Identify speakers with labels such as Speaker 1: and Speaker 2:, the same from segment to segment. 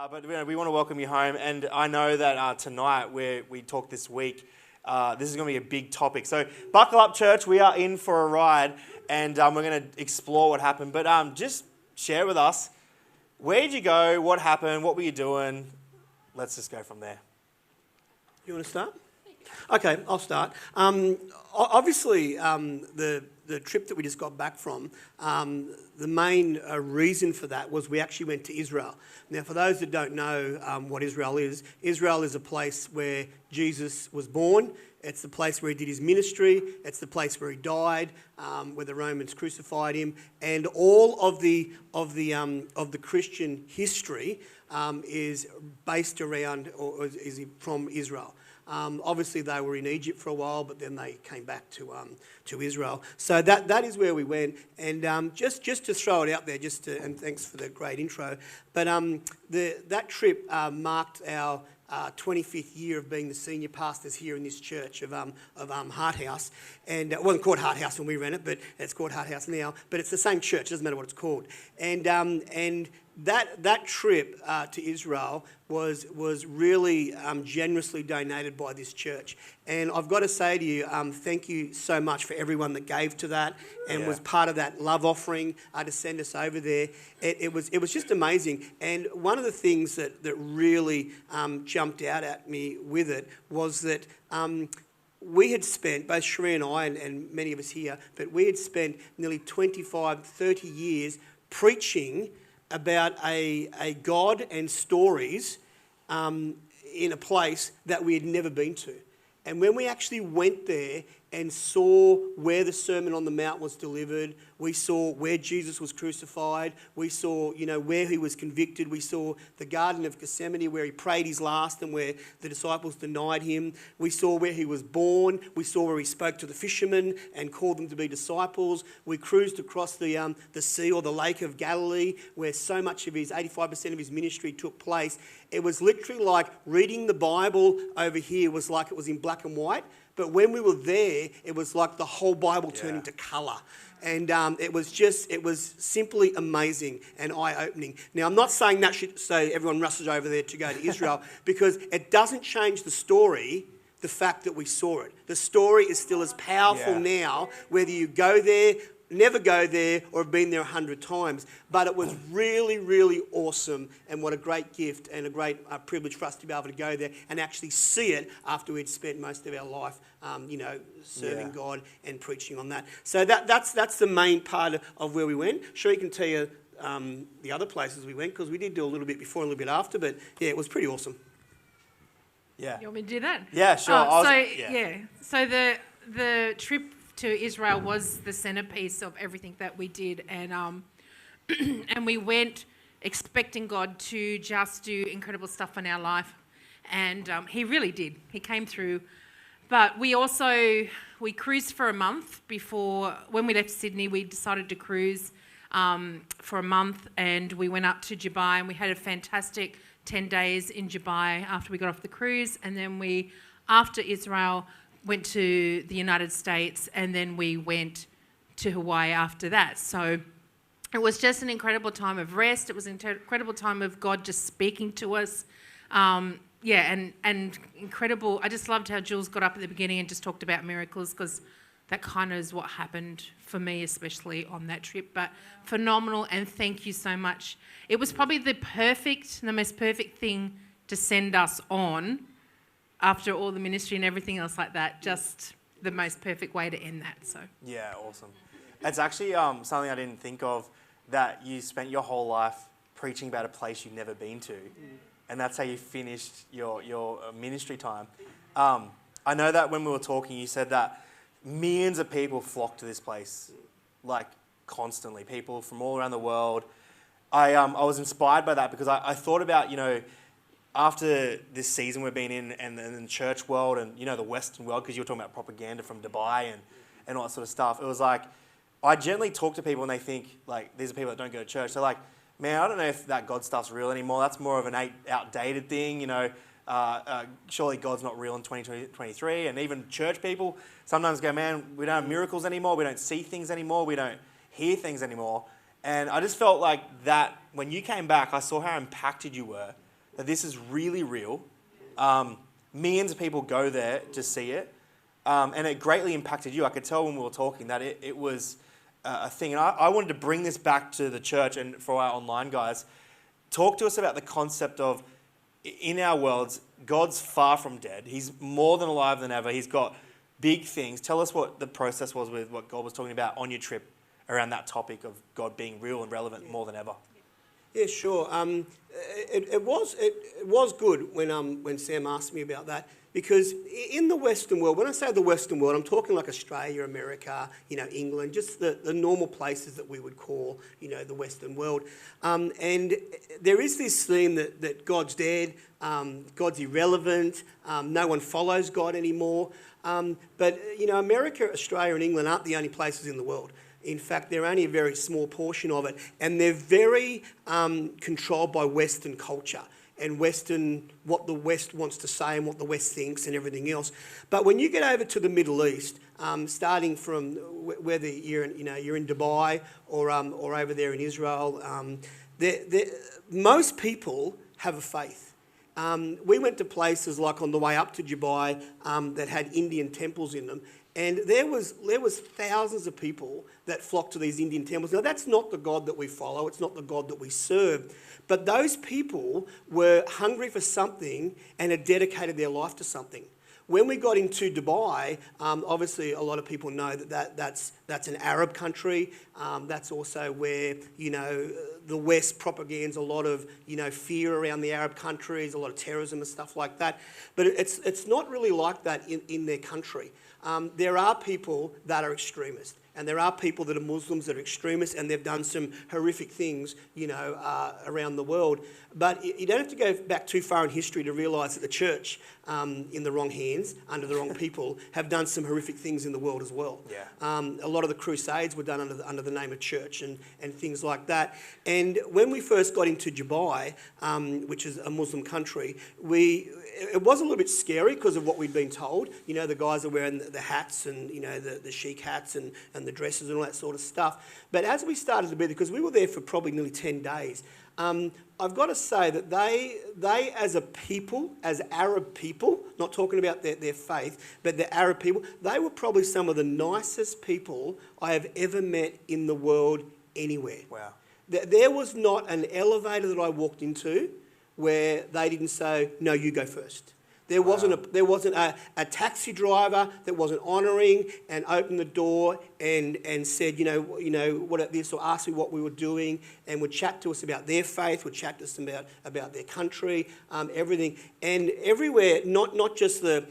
Speaker 1: But we want to welcome you home, and I know that tonight, where we talk this week, this is going to be a big topic. So buckle up, church. We are in for a ride, and we're going to explore what happened. But just share with us, where did you go? What happened? What were you doing? Let's just go from there.
Speaker 2: You want to start? Okay, I'll start. Obviously, the trip that we just got back from, the main reason for that was we actually went to Israel. Now, for those that don't know what Israel is a place where Jesus was born. It's the place where he did his ministry. It's the place where he died, where the Romans crucified him, and all of the Christian history is based around, or is from Israel. Obviously, they were in Egypt for a while, but then they came back to Israel. So that is where we went. And just to throw it out there, and thanks for the great intro. But that trip marked our 25th year of being the senior pastors here in this church of Heart House. And it wasn't called Heart House when we ran it, but it's called Heart House now. But it's the same church. It doesn't matter what it's called. And that trip to Israel was really generously donated by this church. And I've got to say to you, thank you so much for everyone that gave to that and was part of that love offering to send us over there. It was just amazing. And one of the things that really jumped out at me with it was that we had spent, both Sheree and I and many of us here, but we had spent nearly 25, 30 years preaching about a God and stories in a place that we had never been to. And when we actually went there and saw where the Sermon on the Mount was delivered, we saw where Jesus was crucified, we saw, where he was convicted, we saw the Garden of Gethsemane where he prayed his last and where the disciples denied him, we saw where he was born, we saw where he spoke to the fishermen and called them to be disciples, we cruised across the sea or the Lake of Galilee where so much of 85% of his ministry took place. It was literally like reading the Bible over here was like it was in black and white. But when we were there, it was like the whole Bible turned into colour. And it was simply amazing and eye-opening. Now, I'm not saying that should say everyone rushes over there to go to Israel because it doesn't change the story, the fact that we saw it. The story is still as powerful now, whether you go there, never go there, or have been there 100 times. But it was really, really awesome, and what a great gift and a great privilege for us to be able to go there and actually see it after we'd spent most of our life, serving God and preaching on that. So that's the main part of where we went. Sheree can tell you the other places we went, because we did do a little bit before, a little bit after, but yeah, it was pretty awesome. Yeah.
Speaker 3: You want me to do that?
Speaker 1: Yeah, sure.
Speaker 3: So the trip to Israel was the centerpiece of everything that we did, and and we went expecting God to just do incredible stuff in our life, and he really did. He came through. But we cruised for a month before. When we left Sydney, we decided to cruise for a month, and we went up to Dubai, and we had a fantastic 10 days in Dubai after we got off the cruise, and then we, after Israel, went to the United States, and then we went to Hawaii after that. So it was just an incredible time of rest. It was an incredible time of God just speaking to us. And incredible. I just loved how Jules got up at the beginning and just talked about miracles, because that kind of is what happened for me, especially on that trip. But phenomenal, and thank you so much. It was probably the most perfect thing to send us on after all the ministry and everything else like that. Just the most perfect way to end that. So
Speaker 1: yeah, awesome. It's actually something I didn't think of, that you spent your whole life preaching about a place you've never been to, and that's how you finished your ministry time. I know that when we were talking, you said that millions of people flock to this place, like constantly, people from all around the world. I was inspired by that, because I thought about, after this season we've been in, and the church world and, the Western world, because you were talking about propaganda from Dubai and all that sort of stuff, it was like, I generally talk to people and they think, like, these are people that don't go to church. They're like, man, I don't know if that God stuff's real anymore. That's more of an outdated thing, surely God's not real in 2023. And even church people sometimes go, man, we don't have miracles anymore. We don't see things anymore. We don't hear things anymore. And I just felt like that when you came back, I saw how impacted you were that this is really real. Millions of people go there to see it. And it greatly impacted you. I could tell when we were talking that it was a thing. And I wanted to bring this back to the church and for our online guys. Talk to us about the concept of, in our worlds, God's far from dead. He's more than alive than ever. He's got big things. Tell us what the process was with what God was talking about on your trip around that topic of God being real and relevant more than ever.
Speaker 2: Yeah, sure. It was good when Sam asked me about that, because in the Western world, when I say the Western world, I'm talking like Australia, America, England, just the normal places that we would call, the Western world. And there is this theme that God's dead, God's irrelevant, no one follows God anymore. But America, Australia, and England aren't the only places in the world. In fact, they're only a very small portion of it, and they're very controlled by Western culture and what the West wants to say and what the West thinks and everything else. But when you get over to the Middle East, starting from whether you're in Dubai or over there in Israel, most people have a faith. We went to places like on the way up to Dubai that had Indian temples in them. And there was thousands of people that flocked to these Indian temples. Now, that's not the God that we follow. It's not the God that we serve. But those people were hungry for something and had dedicated their life to something. When we got into Dubai, obviously a lot of people know that's an Arab country. That's also where, the West propagands a lot of, fear around the Arab countries, a lot of terrorism and stuff like that. But it's not really like that in their country. There are people that are extremists, and there are people that are Muslims that are extremists, and they've done some horrific things, around the world. But you don't have to go back too far in history to realise that the church, in the wrong hands, under the wrong people, have done some horrific things in the world as well.
Speaker 1: Yeah.
Speaker 2: A lot of the crusades were done under the name of church and things like that. And when we first got into Dubai, which is a Muslim country, it was a little bit scary because of what we'd been told. The guys are wearing the hats and, the chic hats and the dresses and all that sort of stuff. But as we started to be there, because we were there for probably nearly 10 days, I've got to say that they as a people, as Arab people, not talking about their faith, but the Arab people, they were probably some of the nicest people I have ever met in the world anywhere.
Speaker 1: Wow.
Speaker 2: There was not an elevator that I walked into where they didn't say, no, you go first. There wasn't a taxi driver that wasn't honouring and opened the door and said, what about this, or asked me what we were doing, and would chat to us about their faith, would chat to us about their country, everything. And everywhere, not just the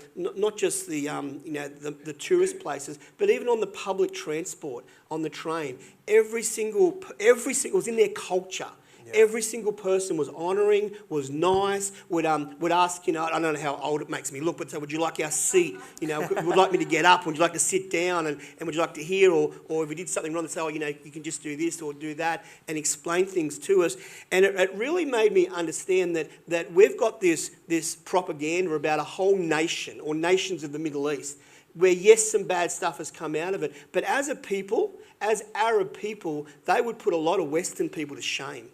Speaker 2: tourist places, but even on the public transport, on the train, every single it was in their culture. Yeah. Every single person was honouring, was nice, would ask, I don't know how old it makes me look, but say, would you like our seat? Would you like me to get up? Would you like to sit down? And would you like to hear? Or if we did something wrong, they'd say, you can just do this or do that, and explain things to us. And it really made me understand that we've got this propaganda about a whole nation or nations of the Middle East, where yes, some bad stuff has come out of it. But as a people, as Arab people, they would put a lot of Western people to shame.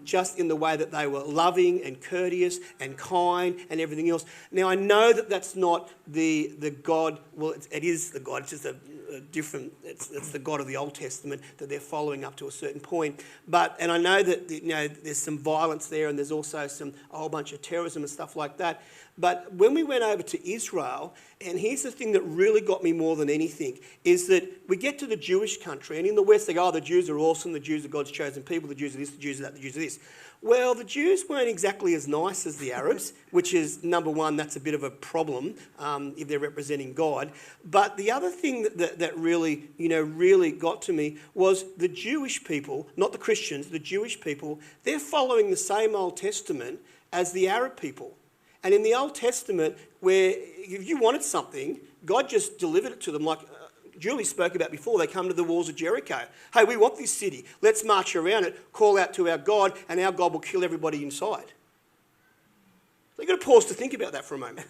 Speaker 2: Just in the way that they were loving and courteous and kind and everything else. Now, I know that that's not the God, well, it is the God, it's just a different, it's the God of the Old Testament that they're following up to a certain point. And I know that, there's some violence there, and there's also a whole bunch of terrorism and stuff like that. But when we went over to Israel, and here's the thing that really got me more than anything, is that we get to the Jewish country, and in the West they go, the Jews are awesome, the Jews are God's chosen people, the Jews are this, the Jews are that, the Jews are this. Well, the Jews weren't exactly as nice as the Arabs, which is, number one, that's a bit of a problem if they're representing God. But the other thing that really, really got to me was the Jewish people, not the Christians, the Jewish people, they're following the same Old Testament as the Arab people. And in the Old Testament, where if you wanted something, God just delivered it to them, like Julie spoke about before. They come to the walls of Jericho. Hey, we want this city. Let's march around it, call out to our God, and our God will kill everybody inside. So you've got to pause to think about that for a moment,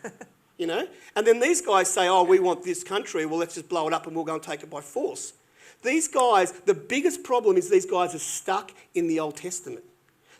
Speaker 2: And then these guys say, we want this country. Well, let's just blow it up and we'll go and take it by force. These guys, the biggest problem is these guys are stuck in the Old Testament.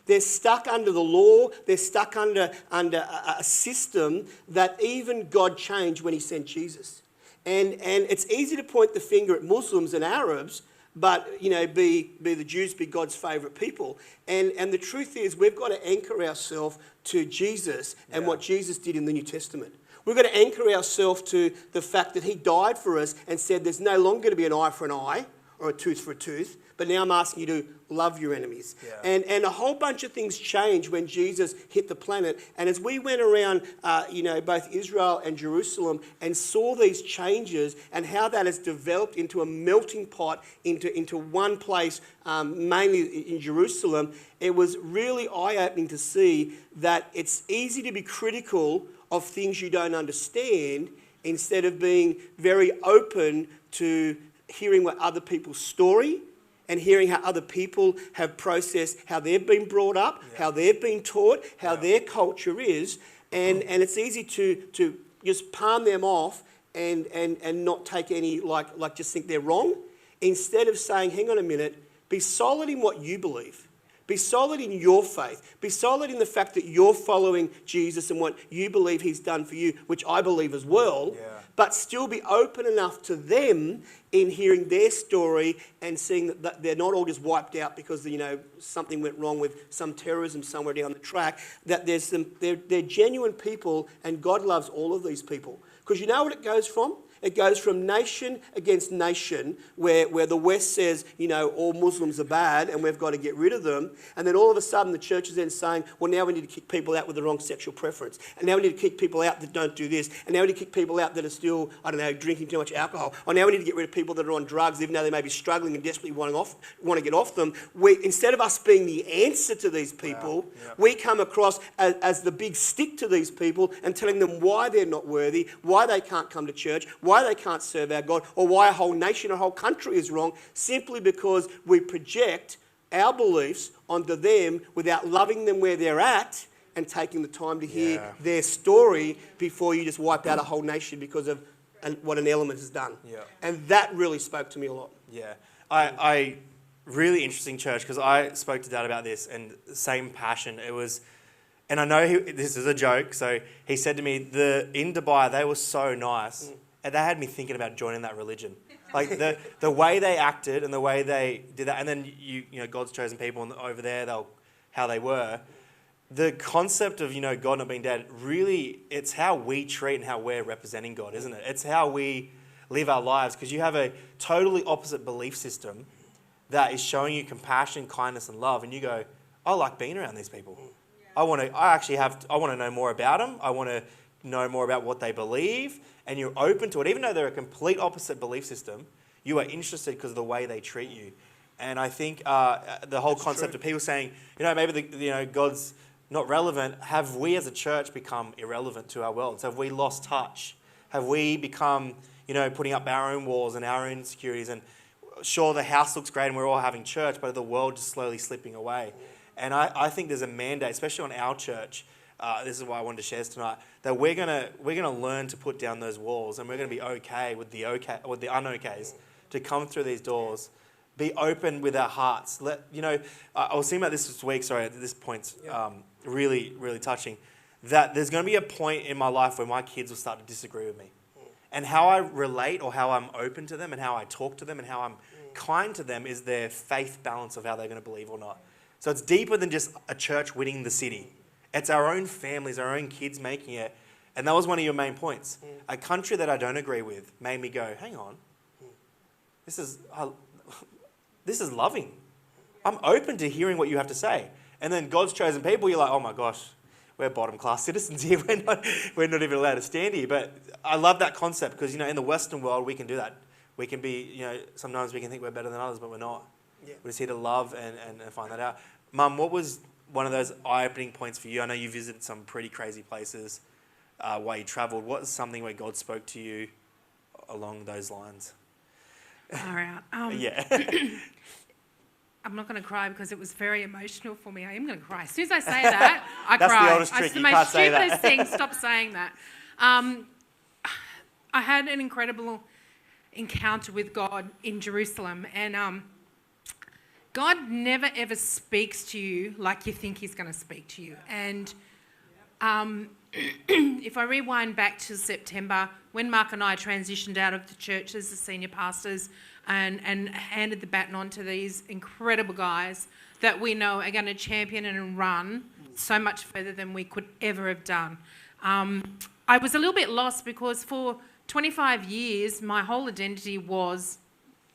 Speaker 2: They're stuck under the law. They're stuck under a system that even God changed when he sent Jesus. And it's easy to point the finger at Muslims and Arabs, but, be the Jews, be God's favourite people. And the truth is, we've got to anchor ourselves to Jesus and what Jesus did in the New Testament. We've got to anchor ourselves to the fact that he died for us and said there's no longer going to be an eye for an eye or a tooth for a tooth, but now I'm asking you to love your enemies. Yeah. And a whole bunch of things changed when Jesus hit the planet. And as we went around, both Israel and Jerusalem and saw these changes and how that has developed into a melting pot into one place, mainly in Jerusalem, it was really eye-opening to see that it's easy to be critical of things you don't understand instead of being very open to hearing what other people's story and hearing how other people have processed how they've been brought up, how they've been taught, how their culture is. And it's easy to just palm them off and not take any, like just think they're wrong. Instead of saying, hang on a minute, be solid in what you believe. Be solid in your faith. Be solid in the fact that you're following Jesus and what you believe he's done for you, which I believe as well. Yeah. But still be open enough to them in hearing their story and seeing that they're not all just wiped out because, something went wrong with some terrorism somewhere down the track. That they're genuine people, and God loves all of these people. Because you know what it goes from? It goes from nation against nation, where the West says, all Muslims are bad and we've got to get rid of them. And then all of a sudden the church is then saying, well, now we need to kick people out with the wrong sexual preference. And now we need to kick people out that don't do this. And now we need to kick people out that are still, drinking too much alcohol. Or now we need to get rid of people that are on drugs, even though they may be struggling and desperately want to get off them. Instead of us being the answer to these people, we come across as the big stick to these people and telling them why they're not worthy, why they can't come to church, why they can't serve our God, or why a whole nation or a whole country is wrong, simply because we project our beliefs onto them without loving them where they're at and taking the time to hear their story before you just wipe out a whole nation because of what an element has done. Yeah. And that really spoke to me a lot.
Speaker 1: Yeah. I really interesting church, because I spoke to Dad about this and same passion. It was... And I know this is a joke, so he said to me, in Dubai, they were so nice, and they had me thinking about joining that religion. Like the way they acted and the way they did that, and then God's chosen people over there, how they were. The concept of God not being dead, really, it's how we treat and how we're representing God, isn't it? It's how we live our lives, because you have a totally opposite belief system that is showing you compassion, kindness, and love, and you go, I like being around these people. I want to know more about them. I want to know more about what they believe, and you're open to it. Even though they're a complete opposite belief system, you are interested because of the way they treat you. And I think the whole concept of people saying, maybe God's not relevant. Have we as a church become irrelevant to our world? So have we lost touch? Have we become, putting up our own walls and our own insecurities? And sure, the house looks great and we're all having church, but the world just slowly slipping away. And I think there's a mandate, especially on our church, this is why I wanted to share this tonight, that we're gonna learn to put down those walls, and we're gonna be okay with the un-okays to come through these doors. Be open with our hearts. I was thinking about this week. Sorry, this point's really, really touching. That there's going to be a point in my life where my kids will start to disagree with me, and how I relate or how I'm open to them and how I talk to them and how I'm kind to them is their faith balance of how they're going to believe or not. So it's deeper than just a church winning the city. It's our own families, our own kids making it. And that was one of your main points. A country that I don't agree with made me go, hang on, this is loving. I'm open to hearing what you have to say. And then God's chosen people, you're like, oh my gosh, we're bottom class citizens here. We're not even allowed to stand here. But I love that concept because, in the Western world, we can do that. We can be, sometimes we can think we're better than others, but we're not. Yeah. We're just here to love and find that out. Mum, what was one of those eye-opening points for you? I know you visited some pretty crazy places while you travelled. What is something where God spoke to you along those lines?
Speaker 3: All right.
Speaker 1: Yeah.
Speaker 3: I'm not going to cry because it was very emotional for me. I am going to cry. As soon as I say that, I
Speaker 1: That's
Speaker 3: cry.
Speaker 1: The oldest trick.
Speaker 3: It's the
Speaker 1: you
Speaker 3: most
Speaker 1: can't
Speaker 3: stupidest
Speaker 1: say that.
Speaker 3: thing. Stop saying that. I had an incredible encounter with God in Jerusalem, and God never ever speaks to you like you think he's going to speak to you. And if I rewind back to September, when Mark and I transitioned out of the church as the senior pastors and handed the baton on to these incredible guys that we know are going to champion and run so much further than we could ever have done. I was a little bit lost because for 25 years, my whole identity was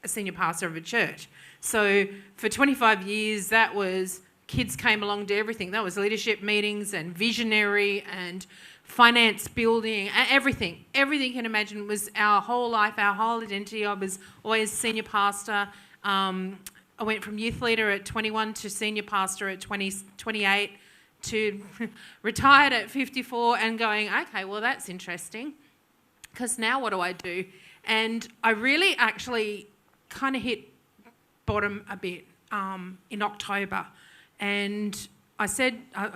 Speaker 3: a senior pastor of a church. So for 25 years, that was kids came along to everything. That was leadership meetings and visionary and finance building, everything. Everything you can imagine was our whole life, our whole identity. I was always senior pastor. I went from youth leader at 21 to senior pastor at 28 to retired at 54 and going, okay, well, that's interesting because now what do I do? And I really actually kind of hit bottom a bit in October. And I said, I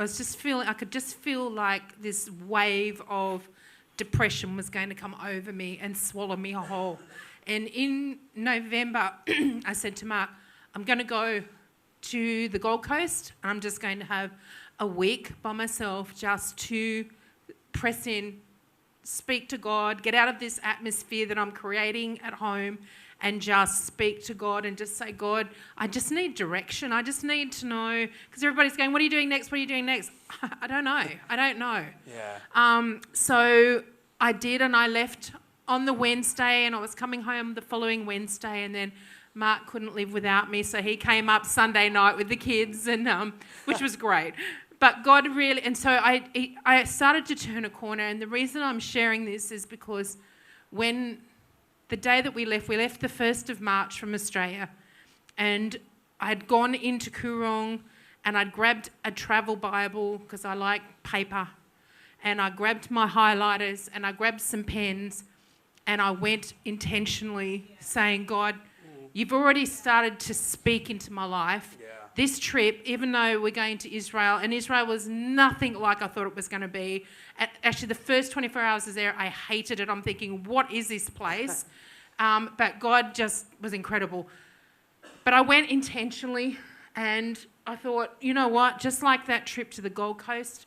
Speaker 3: could just feel like this wave of depression was going to come over me and swallow me whole. And in November, I said to Mark, I'm going to go to the Gold Coast and I'm just going to have a week by myself just to press in, speak to God, get out of this atmosphere that I'm creating at home and just speak to God and just say, God, I just need direction. I just need to know, because everybody's going, what are you doing next? What are you doing next? I don't know.
Speaker 1: Yeah.
Speaker 3: So I did, and I left on the Wednesday, and I was coming home the following Wednesday, and then Mark couldn't live without me, so he came up Sunday night with the kids, and which was great. But God really, and so I started to turn a corner, and the reason I'm sharing this is because when the day that we left the 1st of March from Australia, and I'd gone into Coorong and I'd grabbed a travel Bible because I like paper, and I grabbed my highlighters and I grabbed some pens, and I went intentionally saying, God, you've already started to speak into my life.
Speaker 1: Yeah.
Speaker 3: This trip, even though we're going to Israel, and Israel was nothing like I thought it was going to be. Actually, the first 24 hours was there, I hated it. I'm thinking, what is this place? But God just was incredible. But I went intentionally, and I thought, you know what? Just like that trip to the Gold Coast,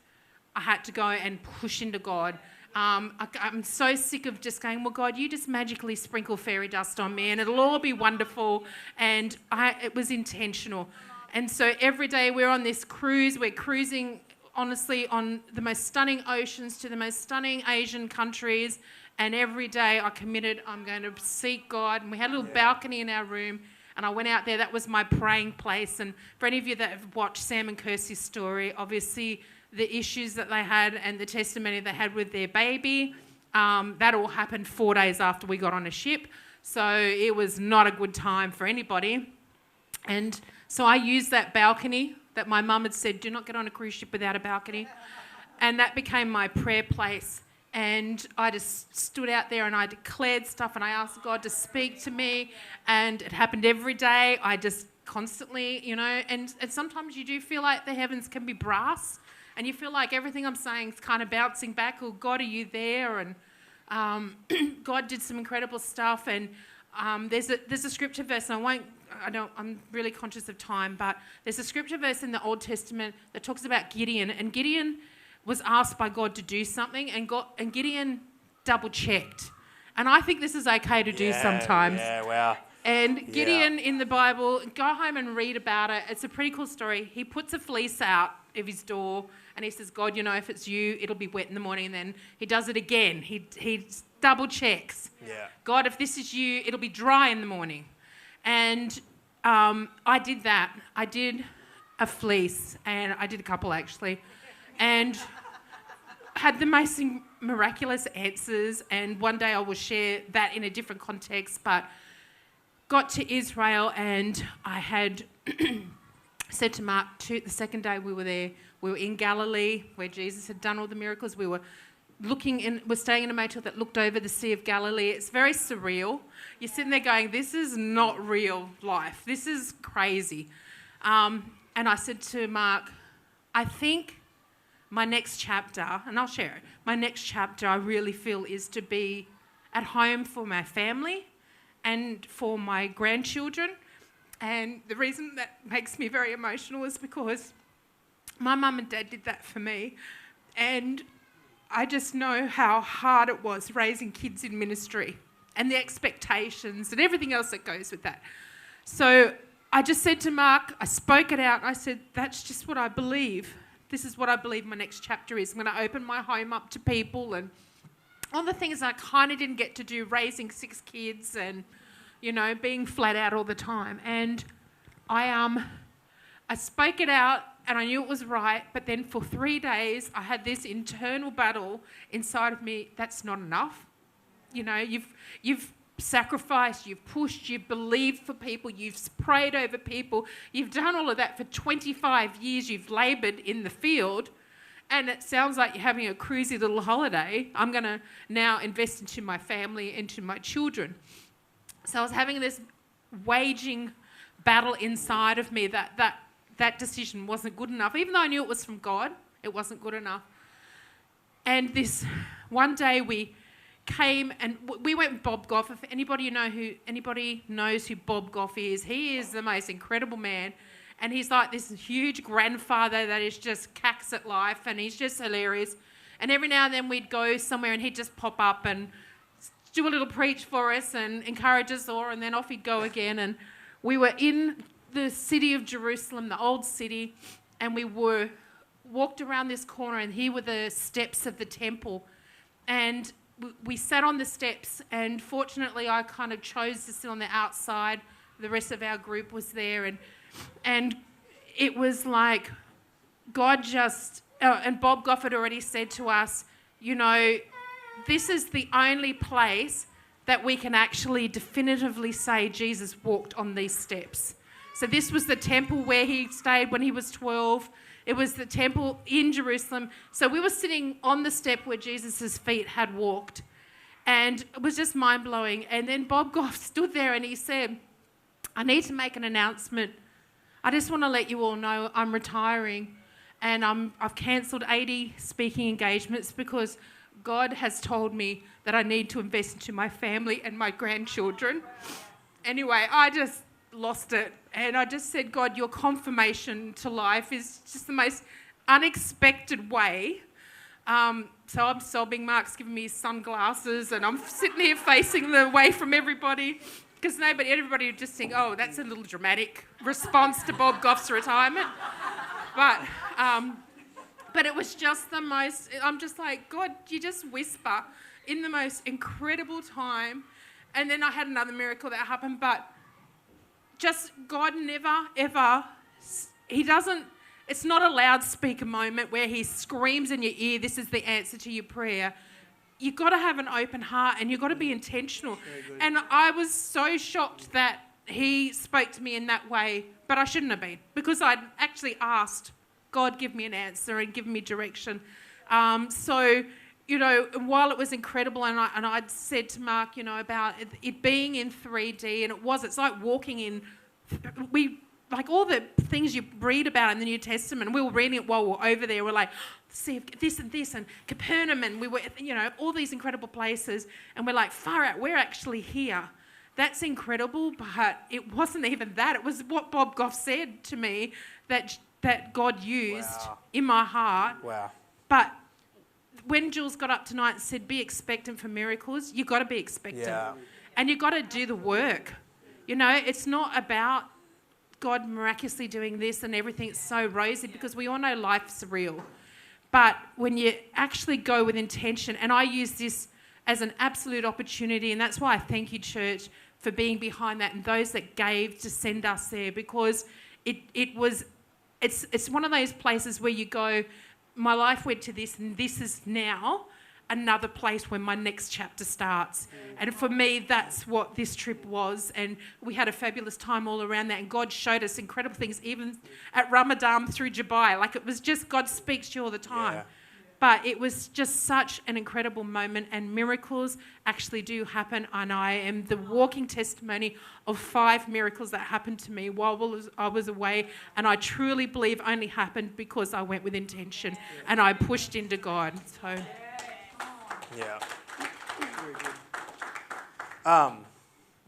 Speaker 3: I had to go and push into God. I'm so sick of just going, well, God, you just magically sprinkle fairy dust on me and it'll all be wonderful. And it was intentional. And so every day we're on this cruise. We're cruising, honestly, on the most stunning oceans to the most stunning Asian countries. And every day I committed, I'm going to seek God. And we had a little balcony in our room. And I went out there. That was my praying place. And for any of you that have watched Sam and Kirsty's story, obviously the issues that they had and the testimony they had with their baby, that all happened 4 days after we got on a ship. So it was not a good time for anybody. And so I used that balcony that my mum had said, do not get on a cruise ship without a balcony. And that became my prayer place. And I just stood out there and I declared stuff and I asked God to speak to me. And it happened every day. I just constantly, and sometimes you do feel like the heavens can be brass. And you feel like everything I'm saying is kind of bouncing back. Oh, God, are you there? And God did some incredible stuff. And there's a scripture verse, and I'm really conscious of time, but there's a scripture verse in the Old Testament that talks about Gideon. And Gideon was asked by God to do something, and Gideon double-checked. And I think this is okay to do sometimes.
Speaker 1: Yeah, wow.
Speaker 3: And Gideon in the Bible, go home and read about it. It's a pretty cool story. He puts a fleece out of his door and he says, God, if it's you, it'll be wet in the morning. And then he does it again. He double checks.
Speaker 1: Yeah.
Speaker 3: God, if this is you, it'll be dry in the morning. And I did that. I did a fleece, and I did a couple actually, and had the most miraculous answers. And one day I will share that in a different context, but got to Israel and I had said to Mark, the second day we were there, we were in Galilee where Jesus had done all the miracles. We're staying in a motel that looked over the Sea of Galilee. It's very surreal. You're sitting there going, this is not real life. This is crazy. And I said to Mark, I think my next chapter, and I'll share it, my next chapter I really feel is to be at home for my family and for my grandchildren And the reason that makes me very emotional is because my mum and dad did that for me. And I just know how hard it was raising kids in ministry and the expectations and everything else that goes with that. So I just said to Mark, I spoke it out. I said, that's just what I believe. This is what I believe my next chapter is. I'm going to open my home up to people, and all the things I kind of didn't get to do, raising 6 kids and, being flat out all the time. And I spoke it out, and I knew it was right, but then for 3 days I had this internal battle inside of me. That's not enough. You've sacrificed, you've pushed, you've believed for people, you've prayed over people, you've done all of that for 25 years, you've laboured in the field, and it sounds like you're having a cruisy little holiday. I'm going to now invest into my family, into my children. So I was having this waging battle inside of me that decision wasn't good enough. Even though I knew it was from God, it wasn't good enough. And this one day we came and we went with Bob Goff. If anybody knows who Bob Goff is, he is the most incredible man. And he's like this huge grandfather that is just cacks at life, and he's just hilarious. And every now and then we'd go somewhere and he'd just pop up and do a little preach for us and encourage us all, and then off he'd go again. And we were in the city of Jerusalem, the old city, and we walked around this corner, and here were the steps of the temple. And we sat on the steps, and fortunately I kind of chose to sit on the outside. The rest of our group was there, and it was like God just... and Bob Goff had already said to us, this is the only place that we can actually definitively say Jesus walked on these steps. So this was the temple where he stayed when he was 12. It was the temple in Jerusalem. So we were sitting on the step where Jesus' feet had walked. And it was just mind-blowing. And then Bob Goff stood there and he said, I need to make an announcement. I just want to let you all know I'm retiring, and I've cancelled 80 speaking engagements because God has told me that I need to invest into my family and my grandchildren. Anyway, I just lost it. And I just said, God, your confirmation to life is just the most unexpected way. So I'm sobbing. Mark's giving me his sunglasses, and I'm sitting here facing away from everybody because everybody would just think, oh, that's a little dramatic response to Bob Goff's retirement. But it was just the most, I'm just like, God, you just whisper in the most incredible time. And then I had another miracle that happened, but just God never, ever, it's not a loudspeaker moment where he screams in your ear, this is the answer to your prayer. You've got to have an open heart, and you've got to be intentional. And I was so shocked that he spoke to me in that way, but I shouldn't have been, because I'd actually asked God give me an answer and give me direction. So, while it was incredible, and I'd said to Mark, about it being in 3D, and it's like walking in, like all the things you read about in the New Testament, and we were reading it while we were over there. We're like, see this and this, and Capernaum, and we were, all these incredible places, and we're like, far out, we're actually here. That's incredible, but it wasn't even that. It was what Bob Goff said to me that God used in my heart.
Speaker 1: Wow.
Speaker 3: But when Jules got up tonight and said, be expectant for miracles, you've got to be expectant.
Speaker 1: Yeah.
Speaker 3: And you've got to do the work. It's not about God miraculously doing this and everything's so rosy, because we all know life's real. But when you actually go with intention, and I use this as an absolute opportunity, and that's why I thank you, church, for being behind that, and those that gave to send us there, because it's one of those places where you go, my life went to this, and this is now another place where my next chapter starts. And for me, that's what this trip was. And we had a fabulous time all around that. And God showed us incredible things, even at Ramadan through Dubai. Like, it was just, God speaks to you all the time.
Speaker 1: Yeah.
Speaker 3: But it was just such an incredible moment, and miracles actually do happen. And I am the walking testimony of 5 miracles that happened to me while I was away. And I truly believe only happened because I went with intention and I pushed into God. So,
Speaker 1: yeah.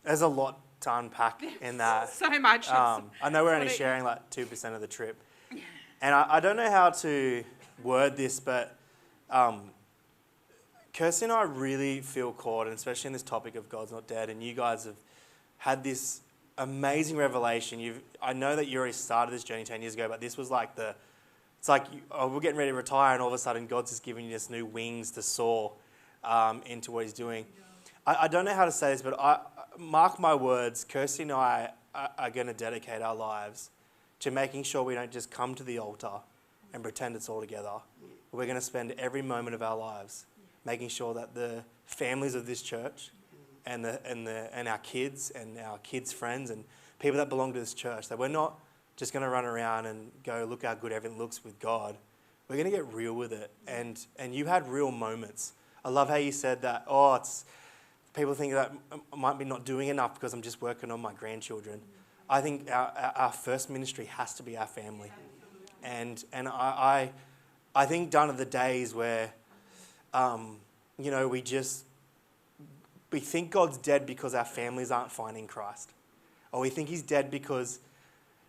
Speaker 1: There's a lot to unpack in that.
Speaker 3: So much.
Speaker 1: I know we're only
Speaker 3: What it-
Speaker 1: sharing like 2% of the trip. And I don't know how to word this, but Kirsty and I really feel caught, and especially in this topic of God's not dead, and you guys have had this amazing revelation. I know that you already started this journey 10 years ago, but this was like it's like we're getting ready to retire, and all of a sudden God's just giving you this new wings to soar into what He's doing. I don't know how to say this, but mark my words, Kirsty and I are going to dedicate our lives to making sure we don't just come to the altar and pretend it's all together. We're going to spend every moment of our lives making sure that the families of this church and our kids and our kids' friends and people that belong to this church, that we're not just going to run around and go, look how good everything looks with God. We're going to get real with it. And you had real moments. I love how you said that, people think that I might be not doing enough because I'm just working on my grandchildren. I think our first ministry has to be our family. And I think done are the days where, we think God's dead because our families aren't finding Christ. Or we think He's dead because,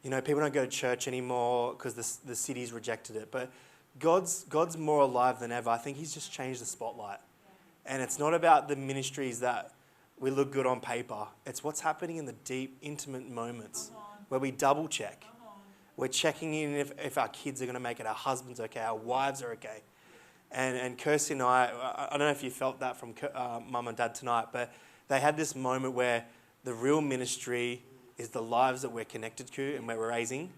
Speaker 1: people don't go to church anymore because the city's rejected it. But God's more alive than ever. I think He's just changed the spotlight. And it's not about the ministries that we look good on paper. It's what's happening in the deep, intimate moments where we double check. We're checking in if our kids are going to make it, our husband's okay, our wives are okay. And Kirsty and I don't know if you felt that from Mum and Dad tonight, but they had this moment where the real ministry is the lives that we're connected to and where we're raising.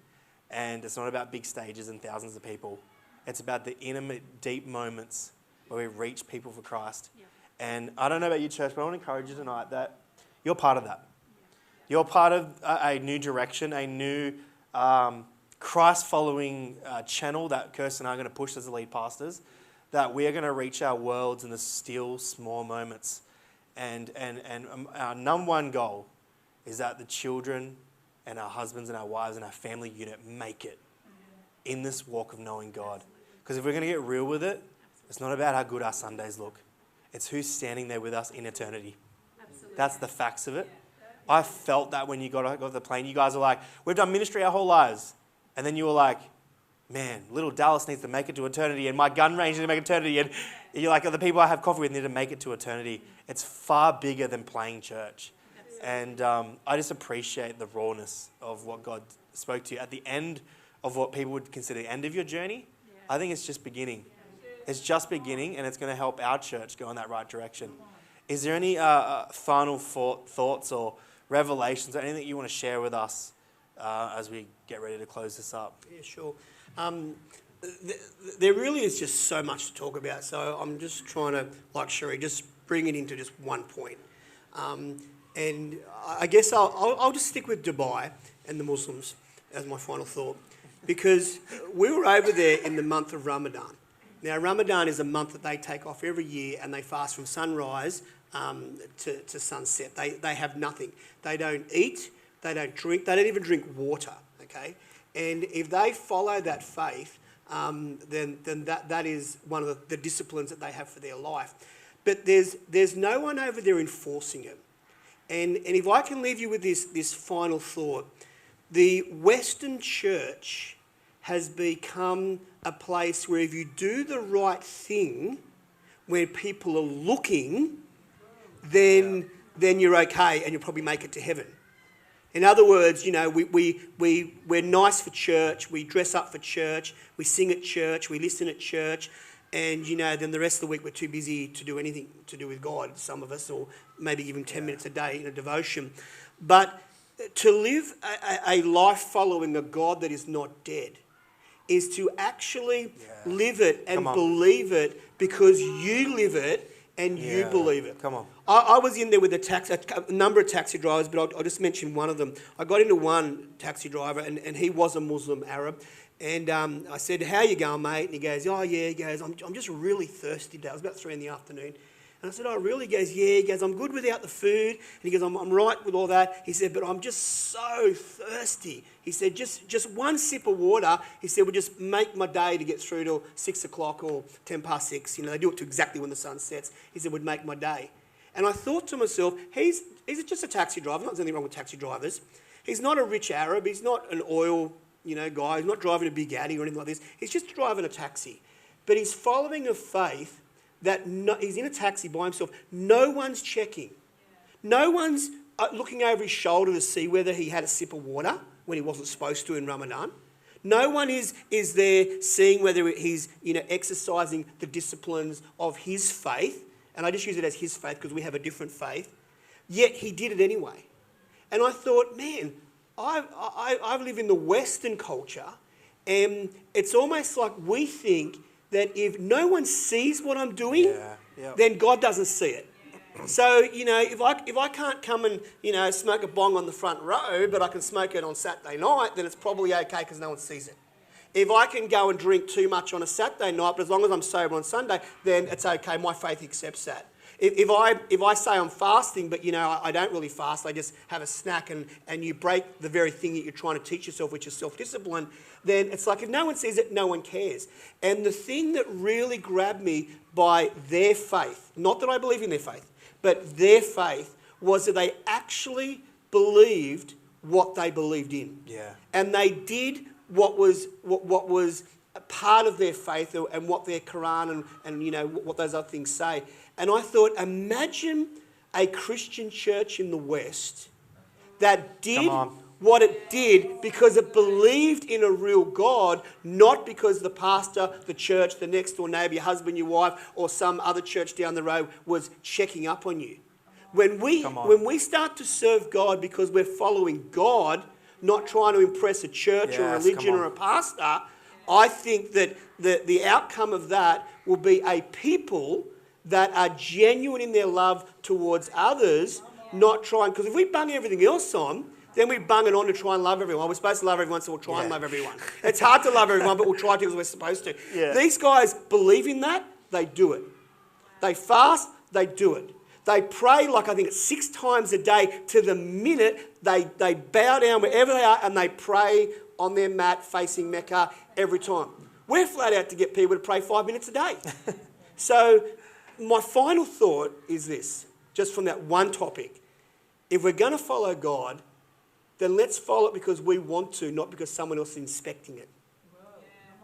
Speaker 1: And it's not about big stages and thousands of people. It's about the intimate, deep moments where we reach people for Christ. Yeah. And I don't know about you, church, but I want to encourage you tonight that you're part of that. Yeah. You're part of a new direction, a new Christ-following channel that Kirsten and I are going to push as the lead pastors, that we are going to reach our worlds in the still, small moments. And our number one goal is that the children and our husbands and our wives and our family unit make it in this walk of knowing God. Because if we're going to get real with it, it's not about how good our Sundays look. It's who's standing there with us in eternity. Absolutely. That's the facts of it. I felt that when you got off the plane. You guys were like, we've done ministry our whole lives. And then you were like, man, little Dallas needs to make it to eternity, and my gun range needs to make eternity. And you're like, the people I have coffee with need to make it to eternity. It's far bigger than playing church. Absolutely. And I just appreciate the rawness of what God spoke to you at the end of what people would consider the end of your journey. Yeah. I think it's just beginning. It's just beginning, and it's going to help our church go in that right direction. Is there any final thoughts or revelations or anything you want to share with us as we get ready to close this up?
Speaker 2: Yeah, sure. There really is just so much to talk about, so I'm just trying to, like Sheree, just bring it into just one point. And I guess I'll just stick with Dubai and the Muslims as my final thought, because we were over there in the month of Ramadan. Now, Ramadan is a month that they take off every year, and they fast from sunrise to sunset. They have nothing. They don't eat, they don't drink, they don't even drink water, okay? And if they follow that faith, then that is one of the disciplines that they have for their life. But there's no one over there enforcing it. And if I can leave you with this final thought, the Western church has become a place where if you do the right thing when people are looking, then you're okay and you'll probably make it to heaven. In other words, we're nice for church, we dress up for church, we sing at church, we listen at church, and then the rest of the week we're too busy to do anything to do with God, some of us, or maybe even 10 minutes a day in a devotion. But to live a life following a God that is not dead is to actually live it and believe it because you live it and you believe it.
Speaker 1: Come on.
Speaker 2: I was in there with a number of taxi drivers, but I'll just mention one of them. I got into one taxi driver, and he was a Muslim Arab. And I said, how you going, mate? And he goes, oh, yeah. He goes, I'm just really thirsty today. It was about 3 PM. And I said, oh, really? He goes, yeah. He goes, I'm good without the food. And he goes, I'm right with all that. He said, but I'm just so thirsty. He said, just one sip of water, he said, would just make my day to get through till 6 o'clock or 6:10. They do it to exactly when the sun sets. He said, would make my day. And I thought to myself, he's just a taxi driver. Not there's anything wrong with taxi drivers. He's not a rich Arab. He's not an oil, guy. He's not driving a big Addy or anything like this. He's just driving a taxi. But he's following a faith that he's in a taxi by himself. No one's checking. No one's looking over his shoulder to see whether he had a sip of water when he wasn't supposed to in Ramadan. No one is there seeing whether he's exercising the disciplines of his faith. And I just use it as his faith because we have a different faith. Yet he did it anyway. And I thought, man, I live in the Western culture, and it's almost like we think that if no one sees what I'm doing, then God doesn't see it. So, if I can't come and, smoke a bong on the front row, but I can smoke it on Saturday night, then it's probably okay because no one sees it. If I can go and drink too much on a Saturday night, but as long as I'm sober on Sunday, then it's okay. My faith accepts that. If I say I'm fasting, but, I don't really fast, I just have a snack and you break the very thing that you're trying to teach yourself, which is self-discipline, then it's like if no one sees it, no one cares. And the thing that really grabbed me by their faith, not that I believe in their faith, but their faith was that they actually believed what they believed in.
Speaker 1: Yeah.
Speaker 2: And they did what was a part of their faith and what their Quran and what those other things say. And I thought, imagine a Christian church in the West that did what it did because it believed in a real God, not because the pastor, the church, the next door neighbour, your husband, your wife, or some other church down the road was checking up on you. When we start to serve God because we're following God, not trying to impress a church or a religion or a pastor, I think that the outcome of that will be a people that are genuine in their love towards others, not trying, because if we bung everything else on, then we bung it on to try and love everyone. We're supposed to love everyone, so we'll try and love everyone. It's hard to love everyone, but we'll try to because we're supposed to. Yeah. These guys believe in that, they do it. They fast, they do it. They pray, like I think it's 6 times a day to the minute. They bow down wherever they are and they pray on their mat facing Mecca every time. We're flat out to get people to pray 5 minutes a day. So my final thought is this, just from that one topic. If we're going to follow God, then let's follow it because we want to, not because someone else is inspecting it.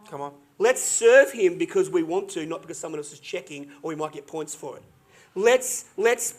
Speaker 1: Come on.
Speaker 2: Let's serve him because we want to, not because someone else is checking or we might get points for it. Let's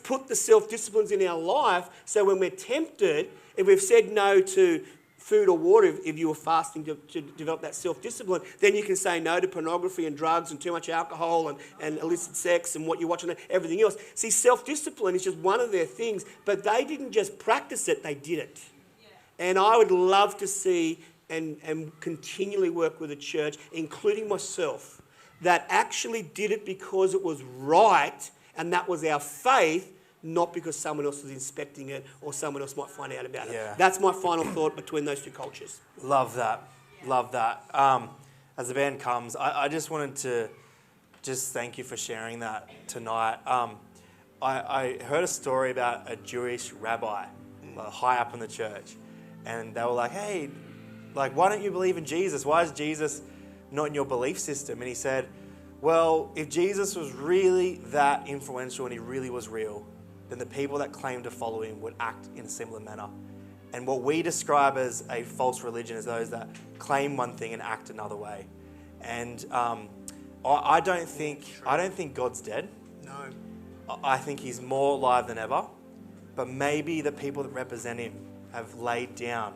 Speaker 2: put the self-disciplines in our life so when we're tempted, if we've said no to food or water, if you were fasting to develop that self-discipline, then you can say no to pornography and drugs and too much alcohol and illicit sex and what you're watching and everything else. See, self-discipline is just one of their things, but they didn't just practice it, they did it. Yeah. And I would love to see and continually work with a church, including myself, that actually did it because it was right and that was our faith, not because someone else was inspecting it or someone else might find out about it. That's my final thought between those two cultures.
Speaker 1: Love that. Love that. As the band comes, I just wanted to just thank you for sharing that tonight. I heard a story about a Jewish rabbi high up in the church, and they were like, hey, why don't you believe in Jesus? Why is Jesus not in your belief system? And he said, well, if Jesus was really that influential and he really was real, then the people that claim to follow him would act in a similar manner. And what we describe as a false religion is those that claim one thing and act another way. And I don't think God's dead.
Speaker 2: No.
Speaker 1: I think he's more alive than ever. But maybe the people that represent him have laid down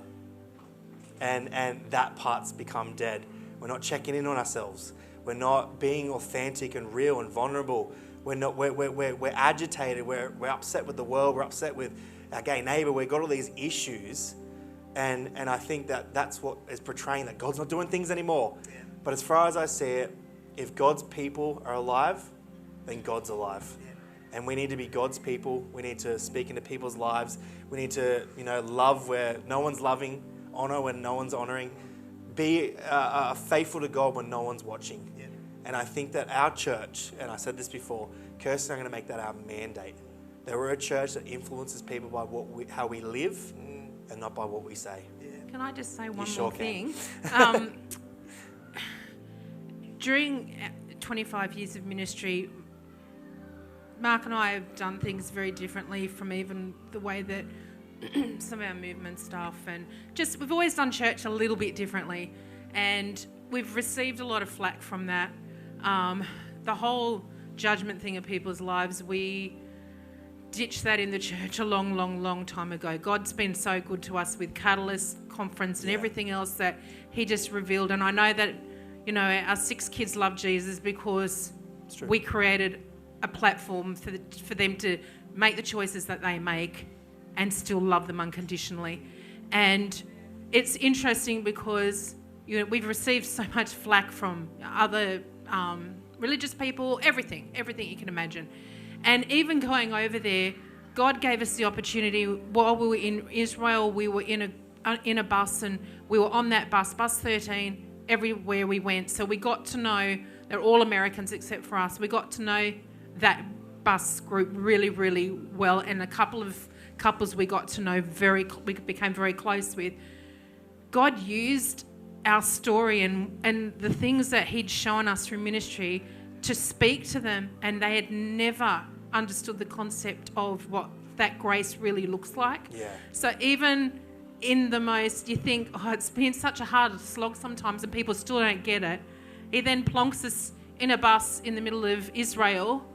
Speaker 1: and that part's become dead. We're not checking in on ourselves. We're not being authentic and real and vulnerable. We're agitated. We're upset with the world. We're upset with our gay neighbour. We've got all these issues, and I think that's what is portraying that God's not doing things anymore. Yeah. But as far as I see it, if God's people are alive, then God's alive, and we need to be God's people. We need to speak into people's lives. We need to, love where no one's loving, honour when no one's honouring, be faithful to God when no one's watching. Yeah. And I think that our church, and I said this before, Kirsten and I'm going to make that our mandate. That we're a church that influences people by how we live and not by what we say. Yeah.
Speaker 3: Can I just say one
Speaker 1: sure
Speaker 3: more thing? During 25 years of ministry, Mark and I have done things very differently from even the way that some of our movement stuff, and just we've always done church a little bit differently, and we've received a lot of flack from that. The whole judgment thing of people's lives, we ditched that in the church a long time ago. God's been so good to us with Catalyst Conference and everything else that he just revealed. And I know that, our 6 kids love Jesus because we created a platform for them to make the choices that they make and still love them unconditionally. And it's interesting because, we've received so much flack from other religious people, everything you can imagine. And even going over there, God gave us the opportunity. While we were in Israel, we were in a bus, and we were on that bus 13, everywhere we went. So we got to know, they're all Americans except for us. We got to know that bus group really, really well, and a couple of couples we got to know we became very close with. God used our story and the things that he'd shown us through ministry to speak to them, and they had never understood the concept of what that grace really looks like.
Speaker 1: Yeah.
Speaker 3: So even in the most, you think, it's been such a hard slog sometimes and people still don't get it. He then plonks us in a bus in the middle of Israel,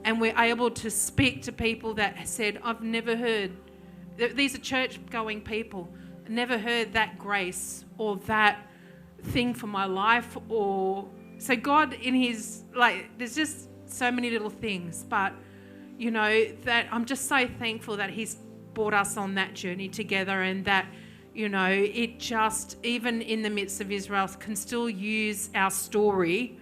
Speaker 3: and we're able to speak to people that said, I've never heard, these are church-going people, never heard that grace or that thing for my life. Or so God in his, there's just so many little things, but that I'm just so thankful that he's brought us on that journey together, and that it just, even in the midst of Israel, can still use our story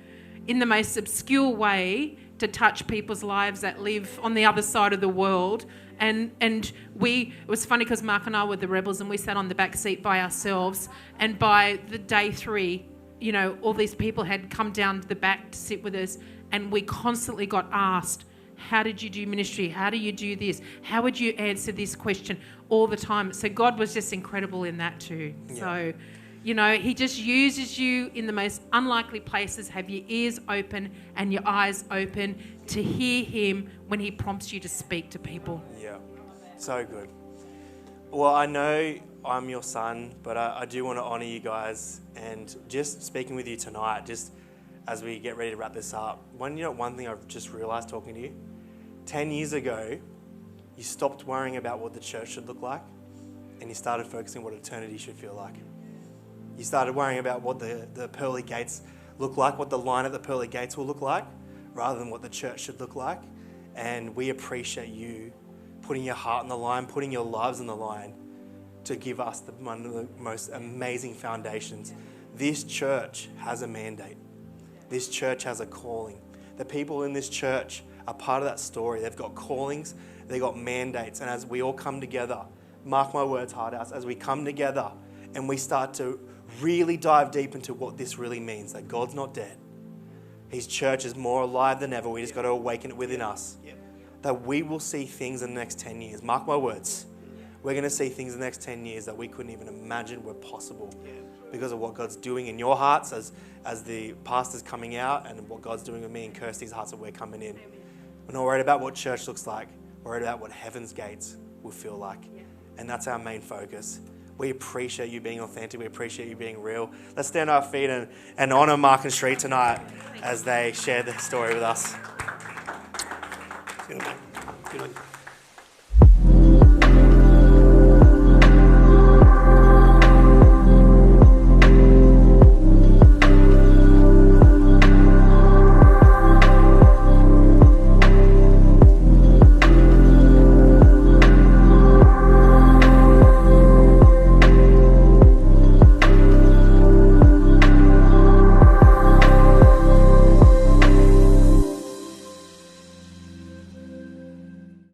Speaker 3: in the most obscure way to touch people's lives that live on the other side of the world. And it was funny because Mark and I were the rebels, and we sat on the back seat by ourselves, and by the day 3, all these people had come down to the back to sit with us, and we constantly got asked, how did you do ministry? How do you do this? How would you answer this question? All the time. So God was just incredible in that too. Yeah. So, he just uses you in the most unlikely places. Have your ears open and your eyes open to hear him when he prompts you to speak to people.
Speaker 1: Yeah, so good. Well, I know I'm your son, but I do want to honour you guys, and just speaking with you tonight, just as we get ready to wrap this up, one thing I've just realised talking to you, 10 years ago, you stopped worrying about what the church should look like, and you started focusing on what eternity should feel like. You started worrying about what the pearly gates look like, what the line at the pearly gates will look like, rather than what the church should look like. And we appreciate you putting your heart on the line, putting your lives on the line to give us one of the most amazing foundations. This church has a mandate. This church has a calling. The people in this church are part of that story. They've got callings, they've got mandates. And as we all come together, mark my words, Hard House, as we come together and we start to really dive deep into what this really means, that God's not dead. His church is more alive than ever. We just got to awaken it within us. That we will see things in the next 10 years. Mark my words. We're going to see things in the next 10 years that we couldn't even imagine were possible because of what God's doing in your hearts as the pastor's coming out, and what God's doing with me and Kirsty's hearts that we're coming in. We're not worried about what church looks like. We're worried about what heaven's gates will feel like. And that's our main focus. We appreciate you being authentic. We appreciate you being real. Let's stand on our feet and honour Mark and Sheree tonight as they share the story with us.
Speaker 2: Good on you.